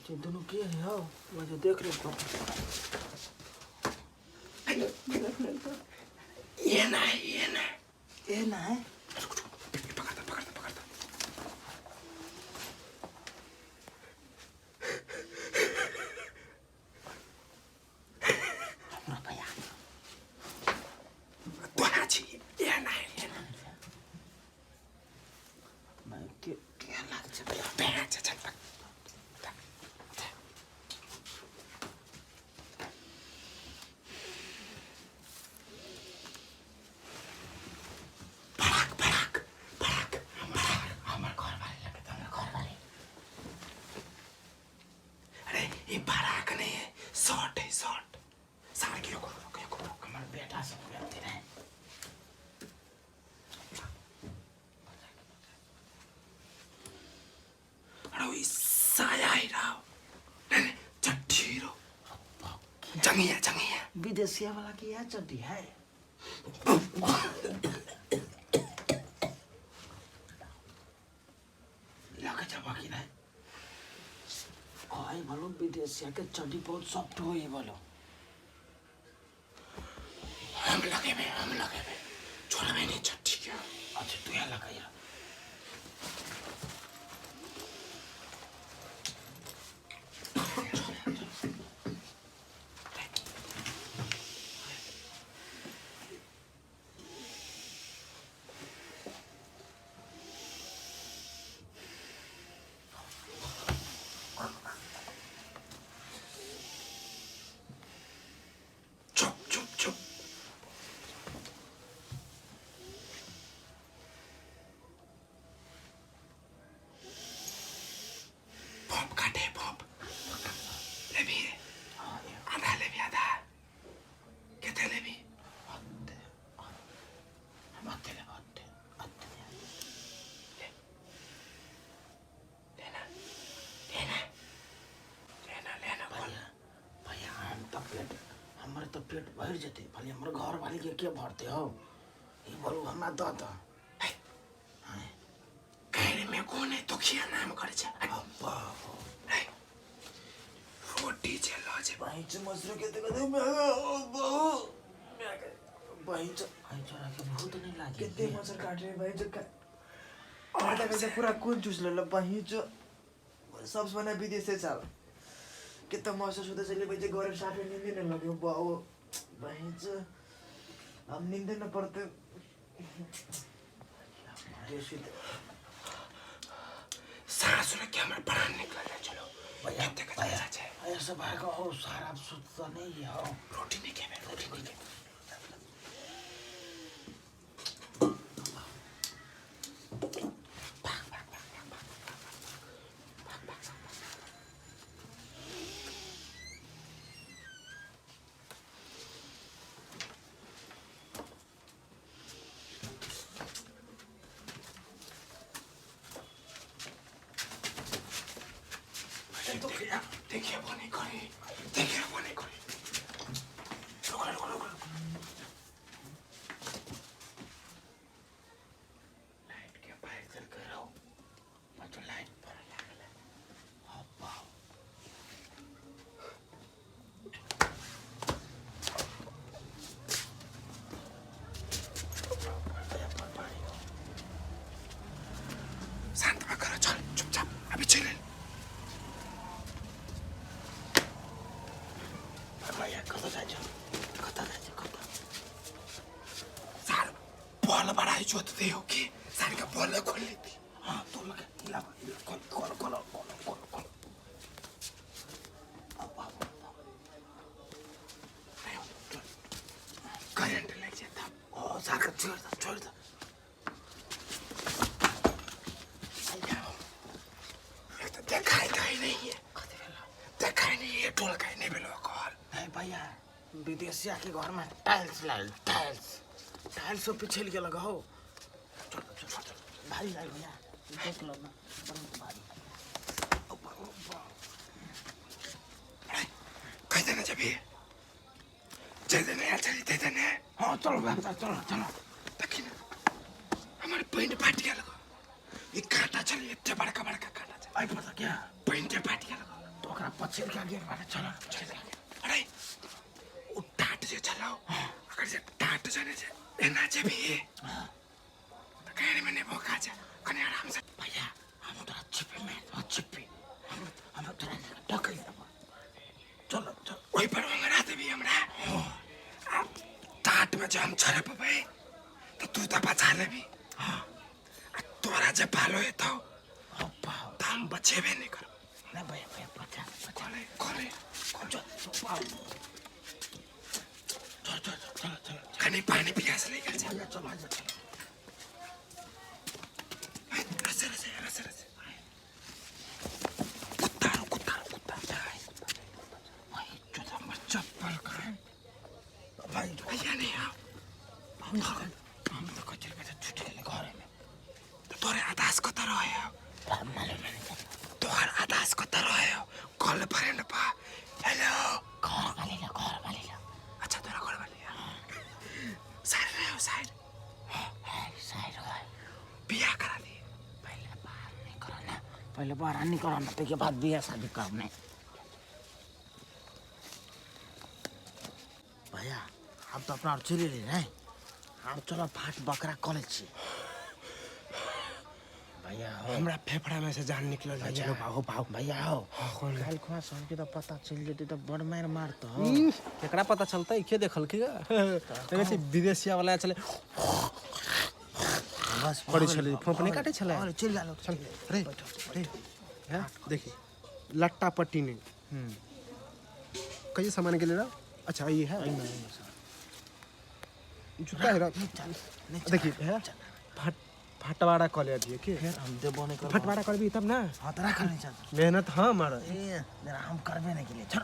ये दोनों क्या है हो मुझे देख रहे हो ये ना है ये ना है ये ना है पकड़ता पकड़ता पकड़ता हमरा भैया तो आजी ये ना है मैं क्या लग से पैंच चल ये बाराक नहीं है शॉट है शॉट सारे की रोको रोको रोको हमारा बेटा सब करते रहे अरे वो साया ही रहा नहीं चट्टी रो जंगिया विदेशिया वाला की यह चड्डी है लगा जमा की नहीं आई बोलो विदेशिया के चड्डी बहुत सॉफ्ट हो ये बोलो हम लगे में छोड़ा मैंने चट्टी क्या अच्छा तू यहाँ लगा यार चुप पॉप काटे पॉप ले भी आधा ले भी आधा कितने ले भी लेना भैया हम तो पेट हमारे तो पेट भर जाते भले हमारे घर वाले के क्या भरते हो ये बोलो हमारा दादा कहने में कौन है तो किया नाम कर जा अब्बा रोटी चलो जे भाई च मसरू के तो कहते बहु भाई च के बहुत नहीं लागे कितने मच्छर काट रहे भाई जो आधा वैसे पूरा कूद चूस ले भाई जो सब सोना विदेश से चल कितना मच्छर सुधा चले भाई जो गौरव साथ में नींद नहीं लगे बाओ भाई जो हम नींद न पड़ते सांस में क्या हमारे प्राण निकल रहा चलो भैया भैया ऐसा भाई का और सारा सुता नहीं है हो रोटी नहीं के मैं रोटी नहीं के देखिए वो नहीं करी रुको लाइट के बाहर चल कर आओ मैं तो लाइट पर लगा अब्बा शांत करो चल चुपचाप अभी चले भैया कता जान्छ सार बॉल बढ़ाई जोतते हो कि सार का बॉल खोल लेती हाँ तो लगा हिला खोल करंट लग जाता ओ सार का छोड़ दो देखाई नहीं है टोल का नहीं बेलो कॉल है भैया विदेशिया के घर में टाइल्स पीछे लिए लगा हो भारी लाल भैया देख लो ना भारी कह देना जब ये चल देना यार चल देना हाँ चलो भैया चलो देखिए हमारे पेंट फाट गया लगा ये कांटा चलिए इतना बड़का कांटा चल आई पता क्या पेंट फाट गया लगा तो ओकरा पछिल का गेट बारे चल चल अरे उ टाट जे चलो अगर जे टाट जाने जे एना जे भी तो कहने में ने भोका जा कने आराम से भैया हम तोरा छिपे में छिपे हम तोरा ढकै चलो चल वही पर मंगरा दे भी हमरा अब टाट में जो हम चढ़े पे तो तू तो बचा ले भी हां तोरा जे पालो है तो हम बचे भी नहीं करो ना भैया भैया बचा कोले कोले चल चल चल चल चल कने पानी पियास लेकर जा भैया चल आजा चल रसे कुत्ता भाई जो हमर चप्पल खाए भाई भैया नहीं आओ हम तो कचरे में छूट गए घर में तो तोरे आदास को तरह है मालूम नहीं तोहर आदास को तरह है कॉल पर न पा हेलो घर वाले ला अच्छा तोरा घर वाले साइड रहो साइड साइड है बियाह करा दे पहले बाहर नहीं कराना तो के बाद बियाह शादी करने भैया अब तो अपना चले ले रहे हम चलो फाट बकरा कॉलेज छी भैया हो हमरा फेफड़ा में से जान निकल जाए चलो भागो भैया हो कौन कल खुआ सबके तो पता चल जेते तो बड़ मार मारत हो एकरा पता चलता है के देखल की लगे छै विदेशिया वाला चले बस पड़ी छले फोप नहीं काटे छले और चल गेलो चल अरे हैं देखी लट्टा पट्टी नहीं कई सामान के ले रहा अच्छा ये है जूता है देखिए है फटवाड़ा कॉलेज है के फिर हम देबो नहीं कर फटवाड़ा करबी तब ना हां तरा कर नहीं चल मेहनत हाँ मार ए जरा हम करबे नहीं के लिए चल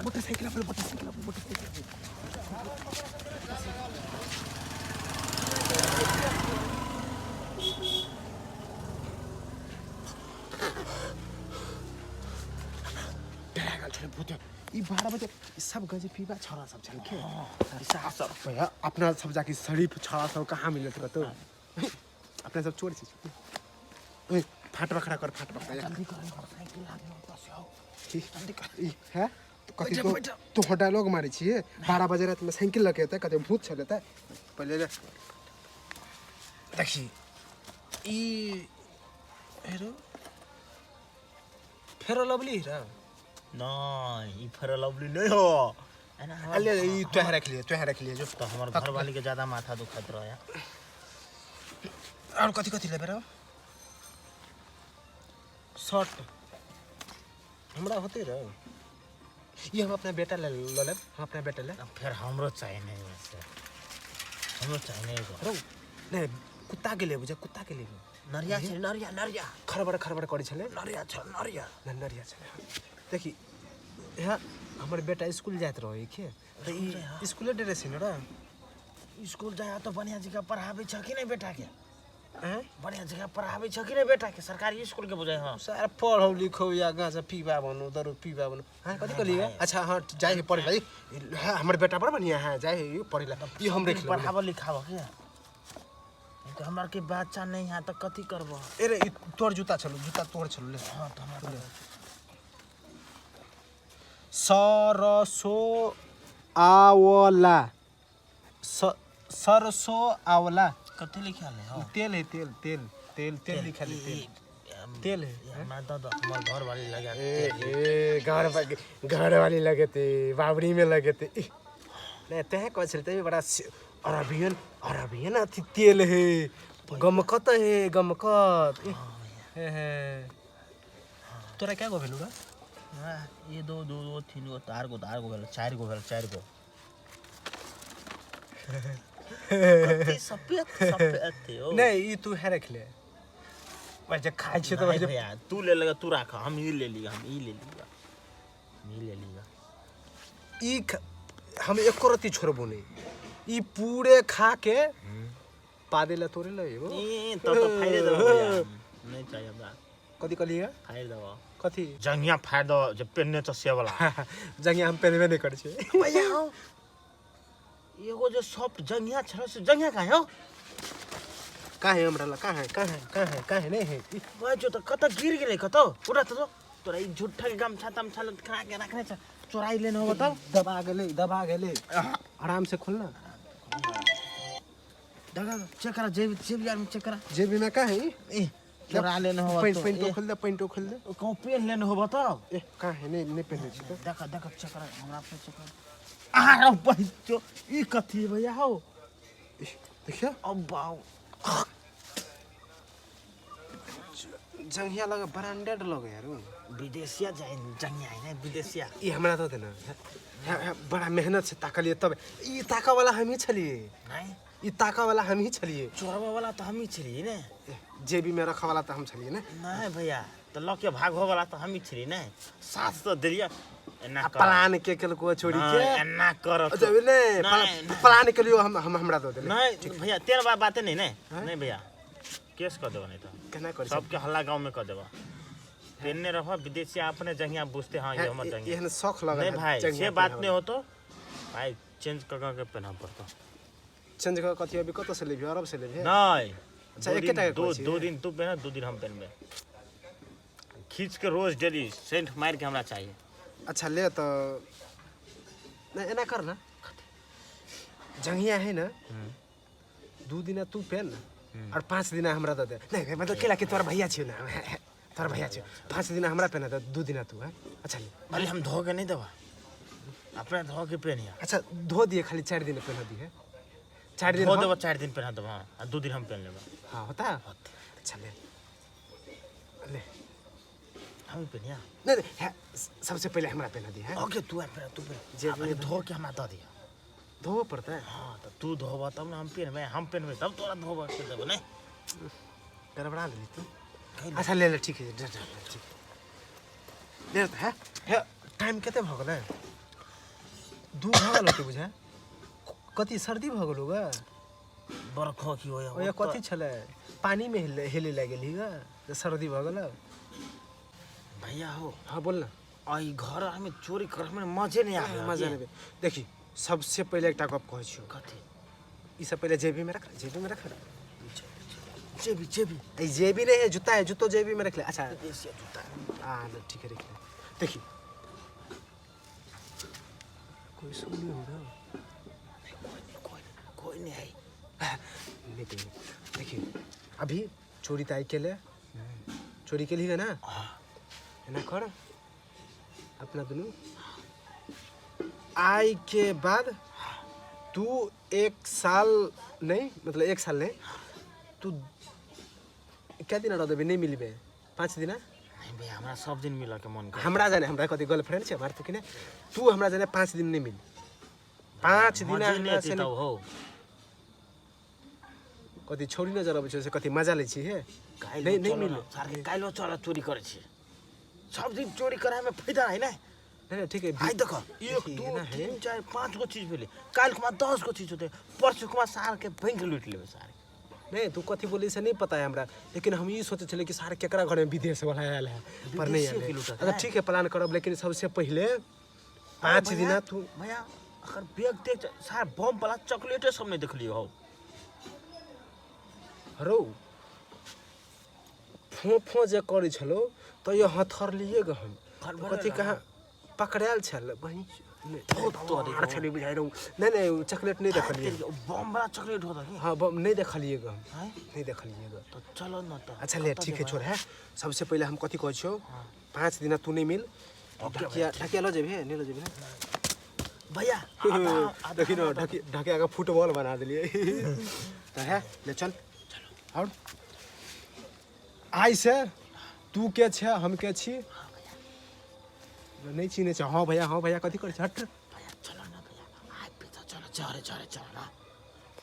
मोटरसाइकिल ई 12 बजे सब गजे पीबा छोरा सब छन के साहब सब भैया अपना सब जाके शरीफ छोरा सब कहाँ मिलत रहतो अपने सब चोर छी ओए फाट बखड़ा कर जल्दी कर मोटरसाइकिल लागे वापस आओ जल्दी कर ई है तो कथि को तो डायलॉग मारे छिए 12 बजे रात में साइकिल लगे त कते भूत छले त पहले देखी ई हेरो फेरो लवली रा नहीं ई फेर लवली नहीं हो अले ई तो रख लिए जो तो हमार घर वाली के ज्यादा माथा दुखत रहा और कथि लेबे रो शर्ट हमरा होते रे ये हम अपना बेटा ले लेब हम अपना बेटा ले फिर हमरो चाहिए नहीं वैसे हमरो चाहिए नहीं रो नहीं कुत्ता के लेबे कुत्ता के लेबे नरिया छे नरिया खरबड़ करै छले नरिया नरिया छले देखी यहाँ हमर बेटा स्कूल जात रहे के तो ई स्कूले ड्रेस है ना स्कूल जाया तो बढ़िया जगह पढ़ावे छ कि नहीं बेटा के हैं बढ़िया जगह पढ़ावे छ कि नहीं बेटा के सरकारी स्कूल के बुझाय हां सर पढ़ौ लिखौ या गाजा पीबा बनो दरो पीबा बनो हां कथि कलिए अच्छा हां जाय पढ़े भाई हमर बेटा पर बढ़िया है जाय पढ़ेला ई हम देख ले पढ़ावा लिखावा के तो हमार के बच्चा नहीं है तो कथि करबो अरे तोर जूता तोड़ चलो ले हां तो हमरा सरसो आवला सरसो आवला कथि लिखल है हां तेल है तेल लिखल है तेल है हमरा दादा हमार घर वाली लगा ए घर वाली लगे थे बाबरी में लगे थे नहीं ते कह चलते बड़ा अरबियन अथी तेल है गमकत तोरा क्या गो भेलु रे ये दो 3 गो तार गो भेल 4 गो कथि सफेद थे ओ नहीं ई तू है रख ले भाई जे खाइ छे तो भाई भैया तू ले लेगा तू रख हम ई ले लिया हम एको रति छोड़बो नहीं ई पूरे खा के पादे ला तोरे ले हो तो फाइदे दो भैया नहीं चाहिए हमरा कथि कलिए फाइल दो कथि जंगिया फाड़ दो जो पेनने तो से वाला जंगिया हम पहनबे नहीं कर छे भैया हो एगो जो सॉफ्ट जंगिया छलो से जंगिया का हो का है हमरा ला का है नहीं है भाई जो तो कत गिर गेले कत उड़ा तो तोरा ई झूठा के गमछा तमछा लटका के रखने छ चोराई लेने हो तब दबा गेले आराम से खोलना। दगा चेक करा जेब जेब यार में चेक करा जेब में का है ए चोरा लेने हो पैंट खोल दे पैंट खोल दे। कौन पेन लेने हो बताओ ए का है नहीं पहने छी तो देखा देखा चेक करा हमरा पे चेक करा आ बच्चो ई कथी भैया हो देखियो अब बाऊ जंगिया लगे ब्रांडेड लगे यार विदेशिया जाए जंगिया है विदेशिया ये हमरा तो देना बड़ा मेहनत से ताकलिए तब ये ताका वाला हम ही छलिए नहीं ये ताका वाला हम ही छलिए चोरवा वाला तो हम ही छलिए ने जेबी में रखा वाला तो हम छलिए ना नहीं भैया तो लके भागो वाला तो हम ही छलिए ने साथ तो दिलिया एना कर प्लान के को छोड़ी के एना कर जब ने प्लान के लिए हम हमरा दो दे नहीं भैया तेरे बात नहीं नहीं भैया केस कर देबो नहीं तो केना कर सबके हल्ला गांव में कर देबो पेनने रहो विदेशी अपने जंगिया बुझते हां ये हमर जंगिया एहन शौक लगे नहीं भाई ये बात नहीं हो तो भाई चेंज कर के पहना पड़ता चेंज कर कथि अभी कत से लेबी अरब से लेबी नहीं अच्छा एक टाइम दो दिन तू पहना 2 दिन हम पहनबे खींच के रोज डेली सेंट मार के हमरा चाहिए अच्छा ले तो नहीं एना कर ना जंगिया है ना 2 दिन तू पहन और 5 दिन हमरा दे नहीं मतलब केला के तोर भैया छियो ना तोर भैया छियो 5 दिन हमरा पहना दे 2 दिन तू है अच्छा ले अरे हम धो के नहीं देबा अपने धो के पहनिया अच्छा धो दिए खाली 4 दिन पहना दिए 4 दिन धो देबो 4 दिन पहना देबो हां 2 दिन हम पहन लेबो हां होता अच्छा ले ले हम पहनिया नहीं सबसे पहले हमरा पहना दी है ओके तू पहन जेब में धो के हमरा दे दिया धोबो पड़ता है हां तो तू धोबा तब ना हम पहनबे तब तोरा धोबा के देबो नहीं गड़बड़ा दिली तू अच्छा ले ले ठीक है ठीक ले तो है टाइम केते भ गेलै 2 भ गेल तू बुझा कति सर्दी भ गेलौ ग बरखो की होय ओया कति छले पानी में हेले लागेली ग सर्दी भ गेल भैया हो हां बोल ना आई घर हमें चोरी कर में मजे नहीं आवे मजा नहीं देखी सबसे पहले एकटा गप कहै छियो कथी ई सब पहले जेबी में रख जेबी ए जेबी नहीं है जूता है जूतो जेबी में रख ले अच्छा देसी जूता हां ठीक है रख ले देखी कोई सुन नहीं होगा कोई नहीं है नहीं देखिए अभी चोरी ताई के ले चोरी के लिए ना है ना कर अपना दुनू आई के बाद तू 1 साल नहीं मतलब 1 साल नहीं तू क्या दिन रह देबे नहीं मिलबे 5 दिन नहीं भैया हमरा सब दिन मिला के मन कर हमरा जाने हमरा कथि गर्लफ्रेंड छे मार तू किने तू हमरा जाने 5 दिन नहीं मिल 5 दिन हमरा से हो कथि छोड़ी न जरब छै से कथि मजा ले छी है नहीं मिल सर के काइलो चला चोरी करे छी सब दिन चोरी कराए में फायदा है ना नहीं ठीक है आई देखो 1 2 3 4 5 गो चीज भेले काल के 10 गो चीज होते परसों के सार के बैंक लूट लेबे सारे नहीं तू कथी बोली से नहीं पता है हमरा लेकिन हम ये सोचे चले कि सारे केकरा घर में विदेश वाला आयल है पर नहीं आयल अच्छा ठीक है प्लान करब लेकिन सबसे पहले 5 दिन तू भैया अगर बैग देख सार बम वाला चॉकलेट सब नहीं देखलियो हो हरो फो जे करै छलो तो ये हथर लिए ग हम कथी कहा पकड़ायल छल वही तो छली बुझाई रहूं नहीं चॉकलेट नहीं देखलिए बम वाला चॉकलेट होता है हां बम नहीं देखलिए ग हम नहीं देखलिए ग तो चलो ना तो अच्छा ले ठीक है छोड़ है सबसे पहले हम कथी कहै छियो 5 दिन तू नहीं मिल ढकिया लो जेबे नहीं लो जेबे भैया देखी ना ढकिया का फुटबॉल बना दिलिए तो है ले चल और आई से तू के छे हम के छी नहीं छीने छ हां भैया कथी कर छ हट भैया चलो ना भैया आइ पे तो चलो जोरे चलो ना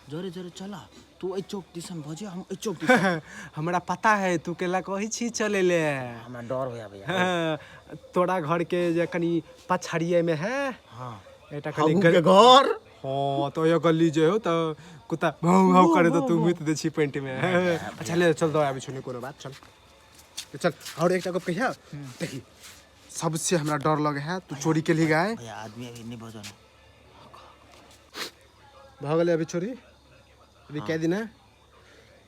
जोरे चलो तू ए चौक दिसन भजे हम ए चौक दिसन हमरा पता है तू केला कहि छी चले ले हमरा डर भैया तोड़ा घर के जे कनी पछड़िए में है हां एटा कनी के घर हां तो ये गली जे हो तो कुत्ता भाव करे तो तू मुत दे छी पेंट में अच्छा ले चल दो अभी छोने कोनो बात चल और एक जगह कहिया देखी सबसे हमरा डर लगे है तू चोरी के लिए गए भैया आदमी अभी नहीं बजो ना भागले अभी चोरी अभी क्या दिन है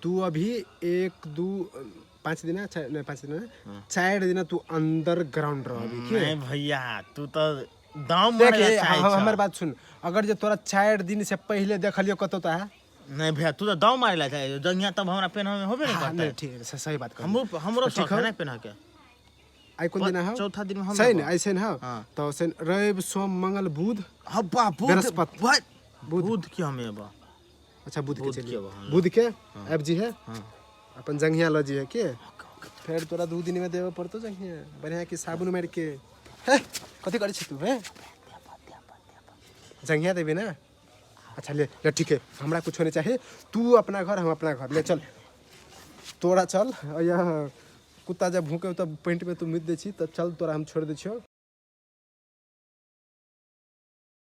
तू अभी 1 2 5 दिन नहीं 5 दिन 4 दिन तू अंडरग्राउंड रहबी के नहीं भैया तू तो दाम देख मारे हमर बात सुन अगर जे तोरा 4 दिन से पहले देखलियो कतो ता नहीं भैया तू तो दाम मारे ला चाहे जंगिया तब हमरा पेन में होबे नहीं हाँ, करता नहीं ठीक है सही बात कर हमरो तो ठीक शौक है हो। ना पेन के आई कौन दिन हो चौथा दिन में हम सही ना ऐसे ना हाँ। तो से रवि सोम मंगल बुध हब्बा बुध बृहस्पति। बुध बुध की हमें बा अच्छा बुध के बुध चलिए के बा, हाँ। बुध के एफ जी है हां अपन जंगिया लो जी है के फिर तोरा 2 दिन में देवे पड़तो जंगिया बढ़िया कि साबुन मार के हे कथि करे छी तू हे जंगिया देबे ना अच्छा ले ठीक है हमरा कुछ नहीं चाहिए तू अपना घर हम अपना घर ले चल तोरा चल या कुत्ता जब भूखे तब पेंट में तू मिट दे छी तब चल तोरा हम छोड़ दे छियो